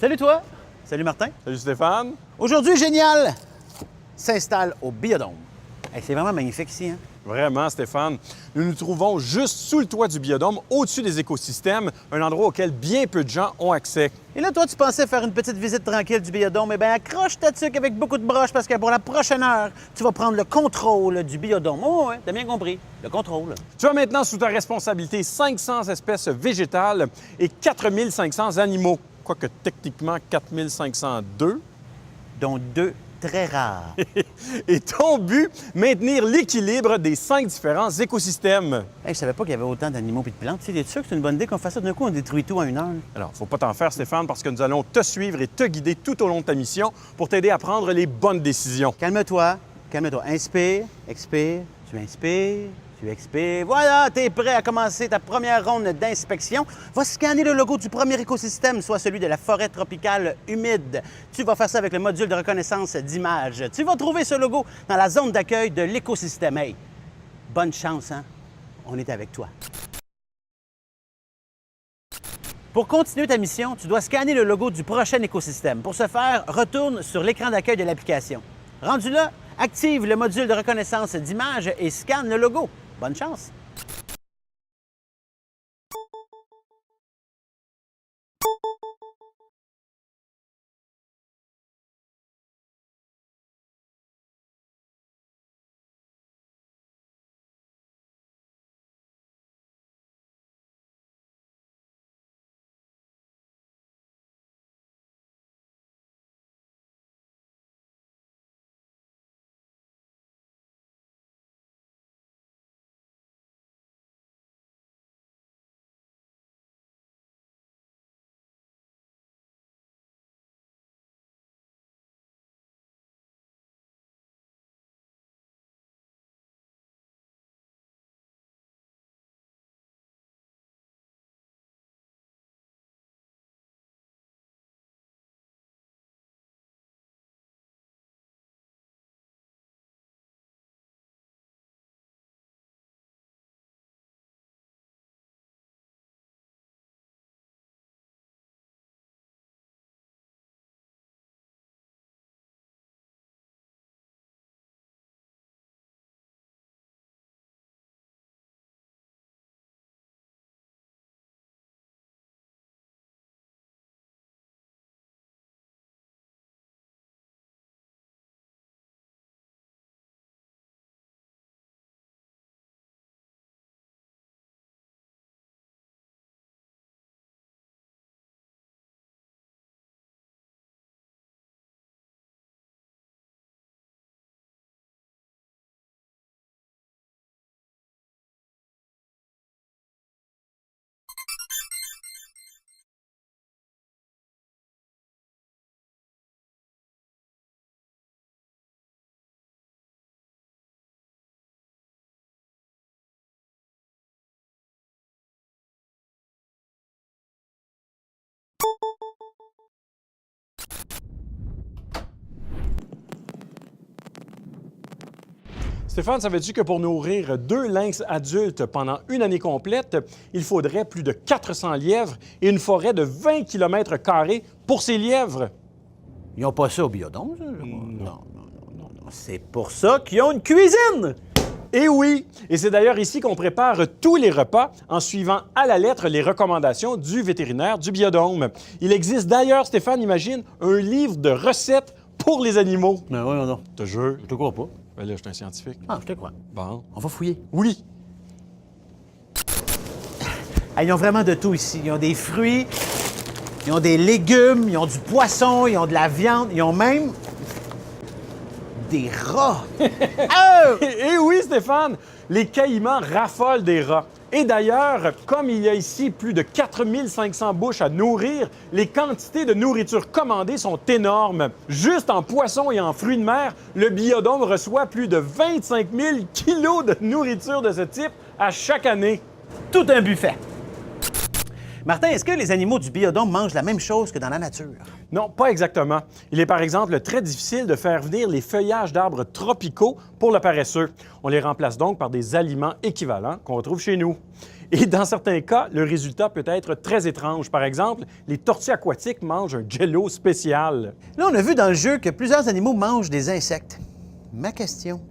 Salut toi! Salut Martin! Salut Stéphane! Aujourd'hui, Génial s'installe au Biodôme. Hey, c'est vraiment magnifique ici, hein? Vraiment, Stéphane. Nous nous trouvons juste sous le toit du Biodôme, au-dessus des écosystèmes, un endroit auquel bien peu de gens ont accès. Et là, toi, tu pensais faire une petite visite tranquille du Biodôme. Eh bien, accroche ta tuque avec beaucoup de broches parce que pour la prochaine heure, tu vas prendre le contrôle du Biodôme. Oh, ouais, t'as bien compris. Le contrôle. Tu as maintenant sous ta responsabilité 500 espèces végétales et 4500 animaux. Quoique techniquement 4502. Dont 2 très rares. Et ton but, maintenir l'équilibre des 5 différents écosystèmes. Hey, je savais pas qu'il y avait autant d'animaux et de plantes. Tu sais, es sûr que c'est une bonne idée qu'on fasse ça d'un coup, on détruit tout en une heure? Alors, faut pas t'en faire, Stéphane, parce que nous allons te suivre et te guider tout au long de ta mission pour t'aider à prendre les bonnes décisions. Calme-toi, calme-toi. Inspire, expire, tu inspires, tu expires. Voilà, tu es prêt à commencer ta première ronde d'inspection. Va scanner le logo du premier écosystème, soit celui de la forêt tropicale humide. Tu vas faire ça avec le module de reconnaissance d'image. Tu vas trouver ce logo dans la zone d'accueil de l'écosystème. Hey, bonne chance, hein? On est avec toi. Pour continuer ta mission, tu dois scanner le logo du prochain écosystème. Pour ce faire, retourne sur l'écran d'accueil de l'application. Rendu là, active le module de reconnaissance d'image et scanne le logo. Bonne chance! Stéphane, savais-tu que pour nourrir 2 lynx adultes pendant une année complète, il faudrait plus de 400 lièvres et une forêt de 20 km² pour ces lièvres? Ils n'ont pas ça au Biodôme, ça? Non. C'est pour ça qu'ils ont une cuisine! Eh oui! Et c'est d'ailleurs ici qu'on prépare tous les repas en suivant à la lettre les recommandations du vétérinaire du Biodôme. Il existe d'ailleurs, Stéphane, imagine, un livre de recettes pour les animaux. Ben oui, non. Je te jure. Je te crois pas. Ben là, je suis un scientifique. Ah, je te crois. Bon. On va fouiller. Oui. Ah, ils ont vraiment de tout ici. Ils ont des fruits, ils ont des légumes, ils ont du poisson, ils ont de la viande, ils ont même des rats. Eh oui, Stéphane! Les caïmans raffolent des rats. Et d'ailleurs, comme il y a ici plus de 4500 bouches à nourrir, les quantités de nourriture commandées sont énormes. Juste en poissons et en fruits de mer, le Biodôme reçoit plus de 25 000 kilos de nourriture de ce type à chaque année. Tout un buffet. Martin, est-ce que les animaux du Biodôme mangent la même chose que dans la nature? Non, pas exactement. Il est par exemple très difficile de faire venir les feuillages d'arbres tropicaux pour le paresseux. On les remplace donc par des aliments équivalents qu'on retrouve chez nous. Et dans certains cas, le résultat peut être très étrange. Par exemple, les tortues aquatiques mangent un jello spécial. Là, on a vu dans le jeu que plusieurs animaux mangent des insectes. Ma question,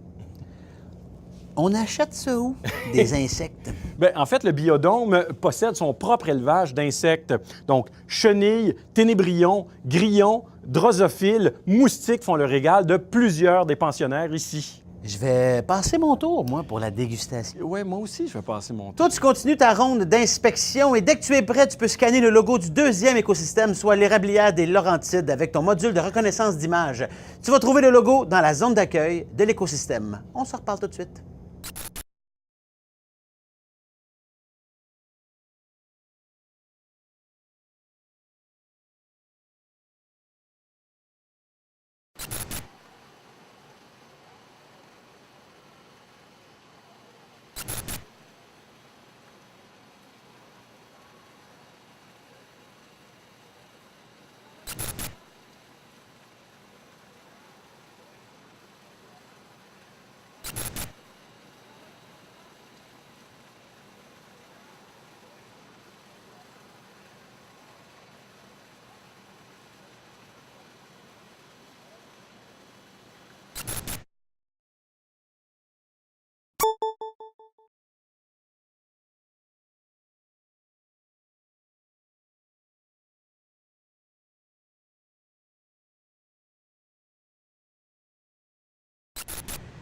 on achète ça où, des insectes? Bien, en fait, le biodôme possède son propre élevage d'insectes. Donc, chenilles, ténébrions, grillons, drosophiles, moustiques font le régal de plusieurs des pensionnaires ici. Je vais passer mon tour, moi, pour la dégustation. Oui, moi aussi, je vais passer mon temps. Toi, tu continues ta ronde d'inspection et dès que tu es prêt, tu peux scanner le logo du deuxième écosystème, soit l'érablière des Laurentides, avec ton module de reconnaissance d'image. Tu vas trouver le logo dans la zone d'accueil de l'écosystème. On se reparle tout de suite.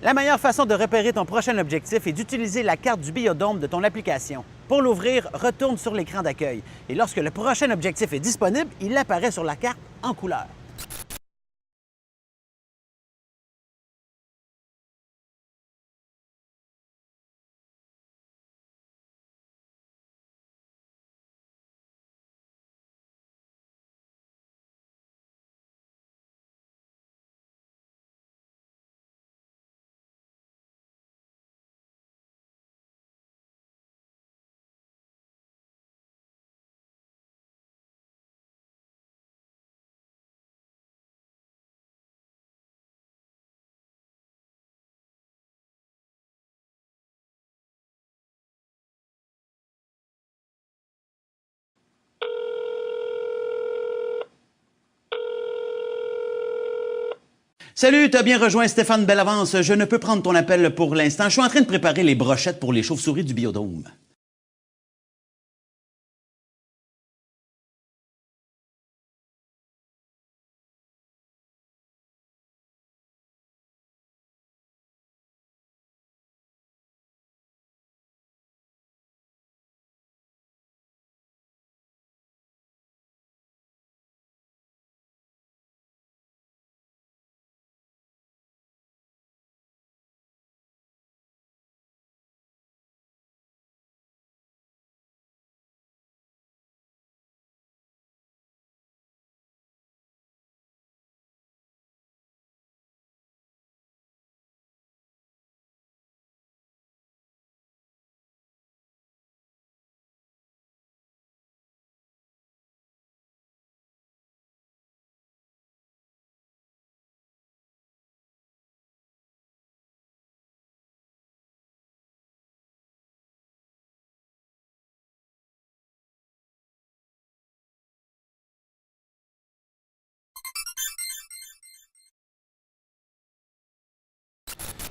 La meilleure façon de repérer ton prochain objectif est d'utiliser la carte du biodôme de ton application. Pour l'ouvrir, retourne sur l'écran d'accueil et lorsque le prochain objectif est disponible, il apparaît sur la carte en couleur. Salut, t'as bien rejoint Stéphane Bellavance. Je ne peux prendre ton appel pour l'instant. Je suis en train de préparer les brochettes pour les chauves-souris du biodôme.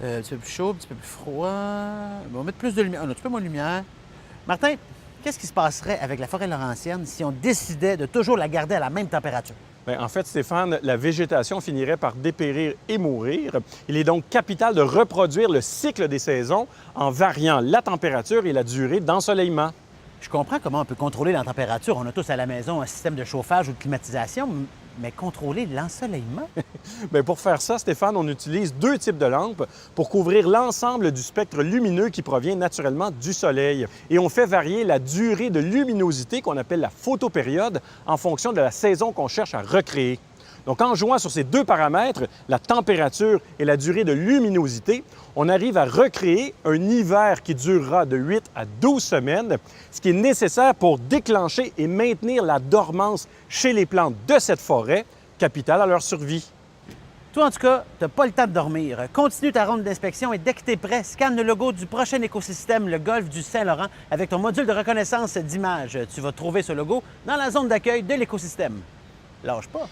Un petit peu plus chaud, un petit peu plus froid. On va mettre plus de lumière. Un petit peu moins de lumière. Martin, qu'est-ce qui se passerait avec la forêt laurentienne si on décidait de toujours la garder à la même température? Bien, en fait, Stéphane, la végétation finirait par dépérir et mourir. Il est donc capital de reproduire le cycle des saisons en variant la température et la durée d'ensoleillement. Je comprends comment on peut contrôler la température. On a tous à la maison un système de chauffage ou de climatisation, mais contrôler l'ensoleillement? Bien, pour faire ça, Stéphane, on utilise deux types de lampes pour couvrir l'ensemble du spectre lumineux qui provient naturellement du Soleil. Et on fait varier la durée de luminosité qu'on appelle la photopériode en fonction de la saison qu'on cherche à recréer. Donc, en jouant sur ces deux paramètres, la température et la durée de luminosité, on arrive à recréer un hiver qui durera de 8 à 12 semaines, ce qui est nécessaire pour déclencher et maintenir la dormance chez les plantes de cette forêt, capitale à leur survie. Toi, en tout cas, tu n'as pas le temps de dormir. Continue ta ronde d'inspection et dès que tu es prêt, scanne le logo du prochain écosystème, le golfe du Saint-Laurent, avec ton module de reconnaissance d'image. Tu vas trouver ce logo dans la zone d'accueil de l'écosystème. Lâche pas.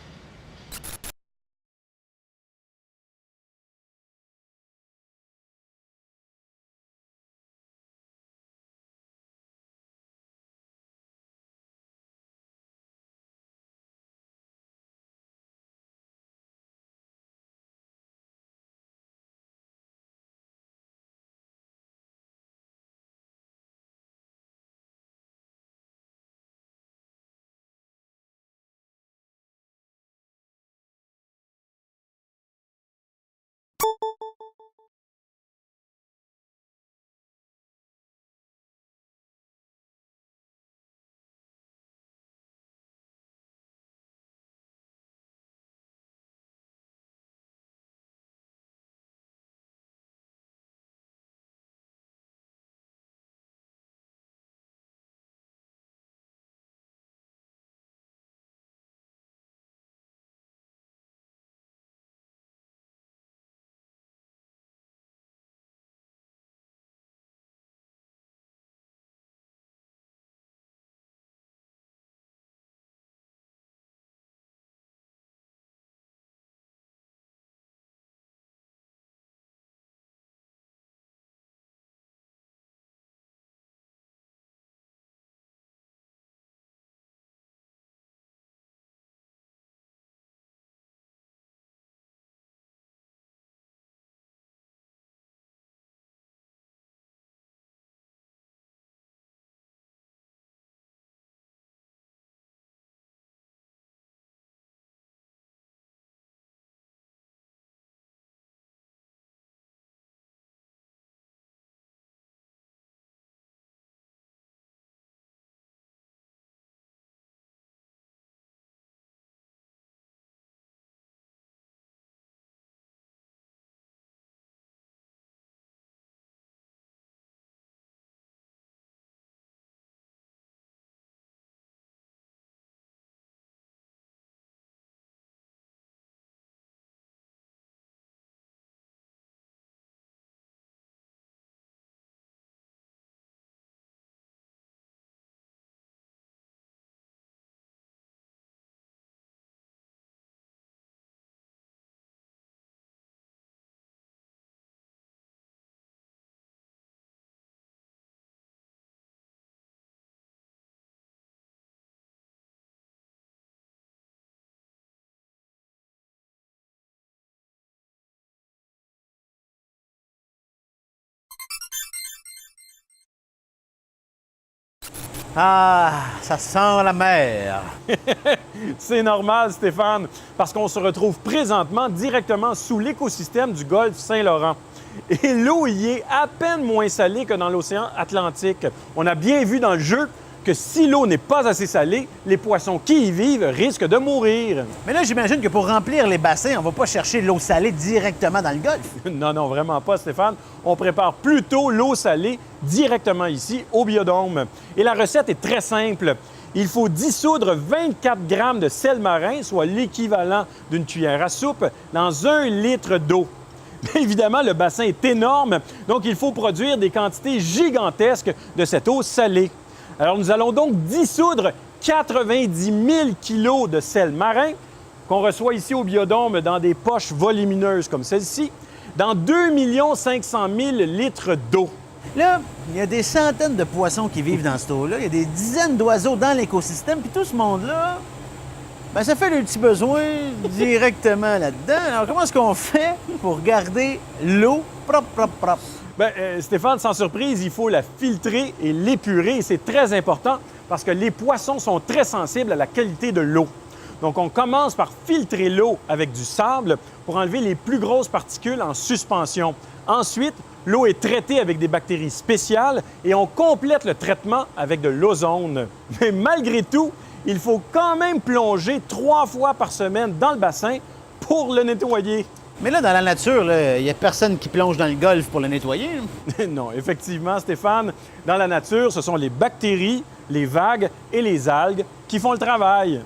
Ah, ça sent la mer. C'est normal, Stéphane, parce qu'on se retrouve présentement directement sous l'écosystème du golfe Saint-Laurent. Et l'eau y est à peine moins salée que dans l'océan Atlantique. On a bien vu dans le jeu que si l'eau n'est pas assez salée, les poissons qui y vivent risquent de mourir. Mais là, j'imagine que pour remplir les bassins, on va pas chercher l'eau salée directement dans le golfe. Non, non, vraiment pas, Stéphane. On prépare plutôt l'eau salée directement ici, au biodôme. Et la recette est très simple. Il faut dissoudre 24 grammes de sel marin, soit l'équivalent d'une cuillère à soupe, dans 1 litre d'eau. Mais évidemment, le bassin est énorme, donc il faut produire des quantités gigantesques de cette eau salée. Alors, nous allons donc dissoudre 90 000 kilos de sel marin qu'on reçoit ici au biodôme dans des poches volumineuses comme celle-ci, dans 2 500 000 litres d'eau. Là, il y a des centaines de poissons qui vivent dans cette eau-là. Il y a des dizaines d'oiseaux dans l'écosystème. Puis tout ce monde-là, ben, ça fait le petit besoin directement là-dedans. Alors, comment est-ce qu'on fait pour garder l'eau propre, propre, propre? Bien, Stéphane, sans surprise, il faut la filtrer et l'épurer. C'est très important parce que les poissons sont très sensibles à la qualité de l'eau. Donc, on commence par filtrer l'eau avec du sable pour enlever les plus grosses particules en suspension. Ensuite, l'eau est traitée avec des bactéries spéciales et on complète le traitement avec de l'ozone. Mais malgré tout, il faut quand même plonger 3 fois par semaine dans le bassin pour le nettoyer. Mais là, dans la nature, il n'y a personne qui plonge dans le golfe pour le nettoyer. Non, effectivement, Stéphane, dans la nature, ce sont les bactéries, les vagues et les algues qui font le travail.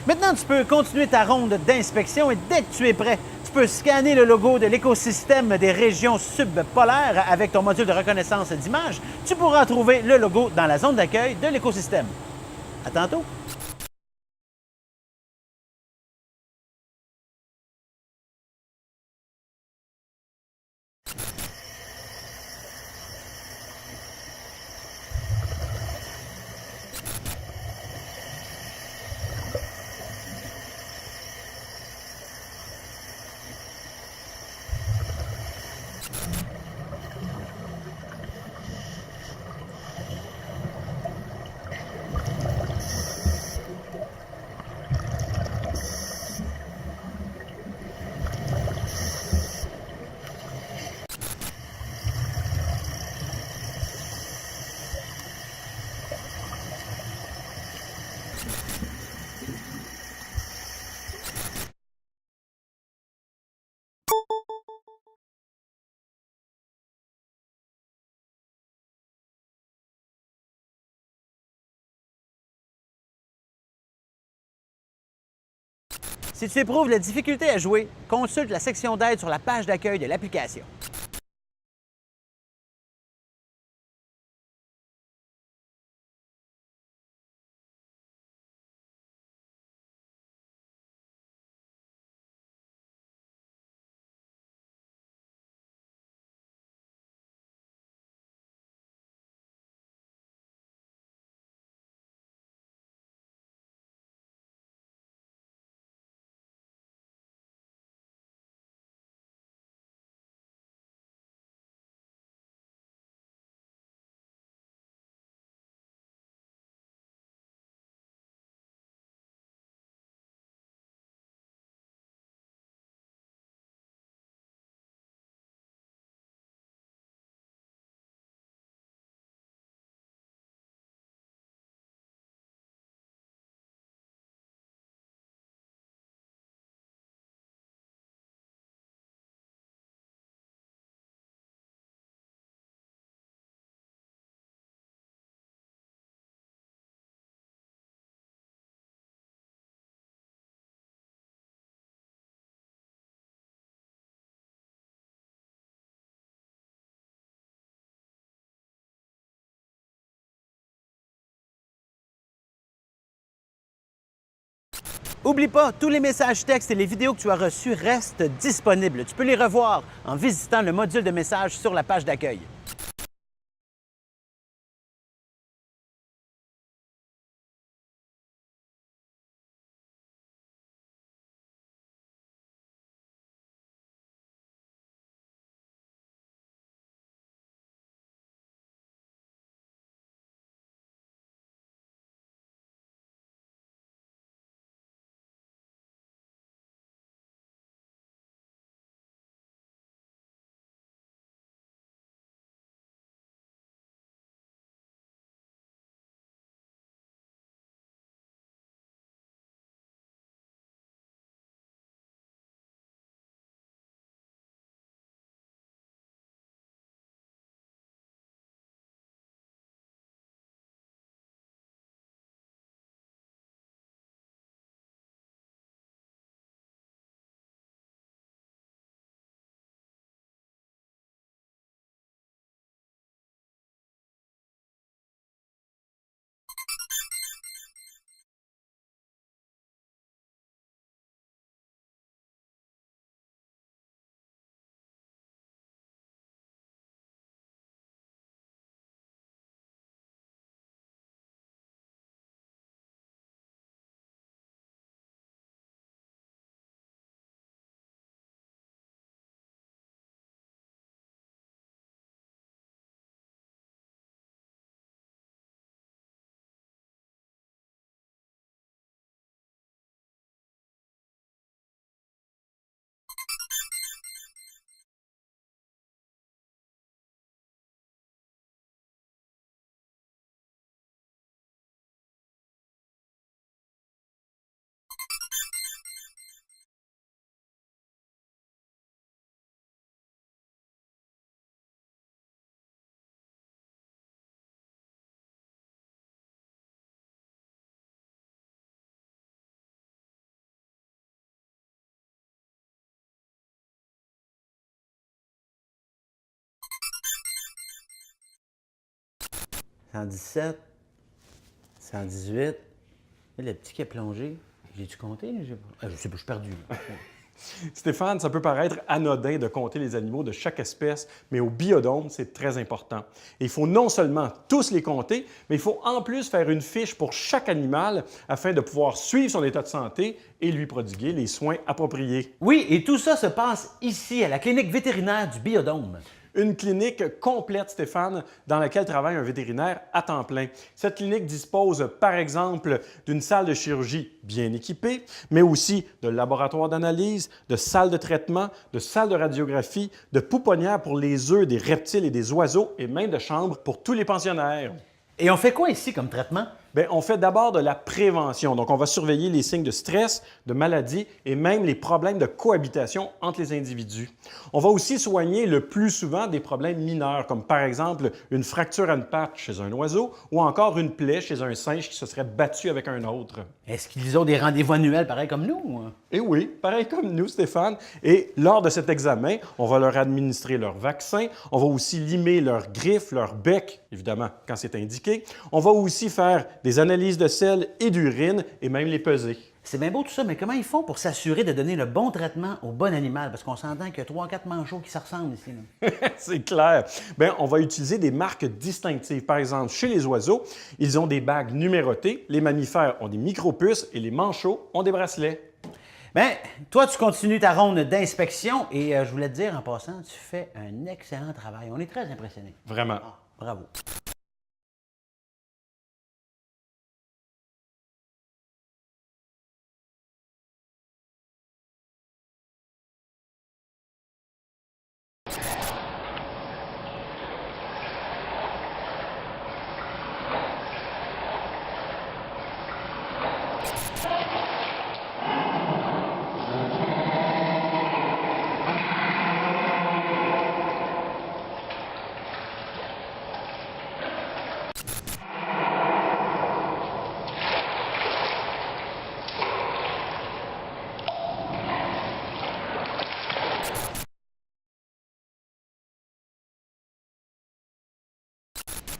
Maintenant, tu peux continuer ta ronde d'inspection et dès que tu es prêt, tu peux scanner le logo de l'écosystème des régions subpolaires avec ton module de reconnaissance d'image. Tu pourras trouver le logo dans la zone d'accueil de l'écosystème. À tantôt! Si tu éprouves la difficulté à jouer, consulte la section d'aide sur la page d'accueil de l'application. Oublie pas, tous les messages textes et les vidéos que tu as reçus restent disponibles. Tu peux les revoir en visitant le module de messages sur la page d'accueil. 117, 118. Là, le petit qui a plongé. J'ai-tu compté? Je sais pas, je suis perdu. Stéphane, ça peut paraître anodin de compter les animaux de chaque espèce, mais au biodôme, c'est très important. Et il faut non seulement tous les compter, mais il faut en plus faire une fiche pour chaque animal afin de pouvoir suivre son état de santé et lui prodiguer les soins appropriés. Oui, et tout ça se passe ici, à la clinique vétérinaire du Biodôme. Une clinique complète, Stéphane, dans laquelle travaille un vétérinaire à temps plein. Cette clinique dispose, par exemple, d'une salle de chirurgie bien équipée, mais aussi de laboratoires d'analyse, de salles de traitement, de salles de radiographie, de pouponnières pour les œufs des reptiles et des oiseaux, et même de chambres pour tous les pensionnaires. Et on fait quoi ici comme traitement? Bien, on fait d'abord de la prévention. Donc, on va surveiller les signes de stress, de maladie et même les problèmes de cohabitation entre les individus. On va aussi soigner le plus souvent des problèmes mineurs, comme par exemple une fracture à une patte chez un oiseau ou encore une plaie chez un singe qui se serait battu avec un autre. Est-ce qu'ils ont des rendez-vous annuels pareils comme nous? Et oui, pareil comme nous, Stéphane. Et lors de cet examen, on va leur administrer leur vaccin, on va aussi limer leurs griffes, leur bec, évidemment, quand c'est indiqué. On va aussi faire des analyses de sel et d'urine et même les peser. C'est bien beau tout ça, mais comment ils font pour s'assurer de donner le bon traitement au bon animal? Parce qu'on s'entend qu'il y a 3-4 manchots qui se ressemblent ici. C'est clair. Bien, on va utiliser des marques distinctives. Par exemple, chez les oiseaux, ils ont des bagues numérotées, les mammifères ont des micropuces et les manchots ont des bracelets. Bien, toi, tu continues ta ronde d'inspection et je voulais te dire en passant, tu fais un excellent travail. On est très impressionnés. Vraiment. Ah, bravo.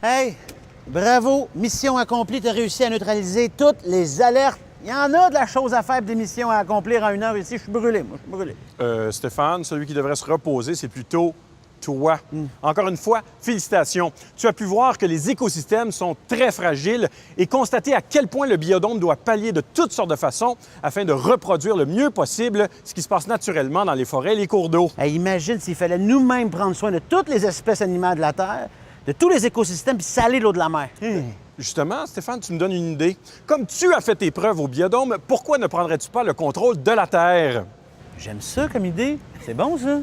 Hey, bravo, mission accomplie, tu as réussi à neutraliser toutes les alertes. Il y en a de la chose à faire, des missions à accomplir en 1 heure ici. Je suis brûlé, moi, je suis brûlé. Stéphane, celui qui devrait se reposer, c'est plutôt toi. Encore une fois, félicitations. Tu as pu voir que les écosystèmes sont très fragiles et constater à quel point le biodôme doit pallier de toutes sortes de façons afin de reproduire le mieux possible ce qui se passe naturellement dans les forêts et les cours d'eau. Hey, imagine s'il fallait nous-mêmes prendre soin de toutes les espèces animales de la Terre, de tous les écosystèmes, puis saler l'eau de la mer. Justement, Stéphane, tu me donnes une idée. Comme tu as fait tes preuves au biodôme, pourquoi ne prendrais-tu pas le contrôle de la Terre? J'aime ça comme idée. C'est bon, ça?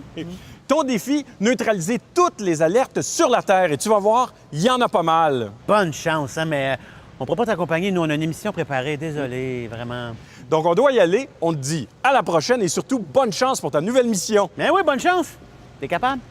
Ton défi, neutraliser toutes les alertes sur la Terre. Et tu vas voir, il y en a pas mal. Bonne chance, hein, mais on ne pourra pas t'accompagner. Nous, on a une émission préparée. Désolé, vraiment. Donc, on doit y aller. On te dit à la prochaine et surtout, bonne chance pour ta nouvelle mission. Mais oui, bonne chance. T'es capable?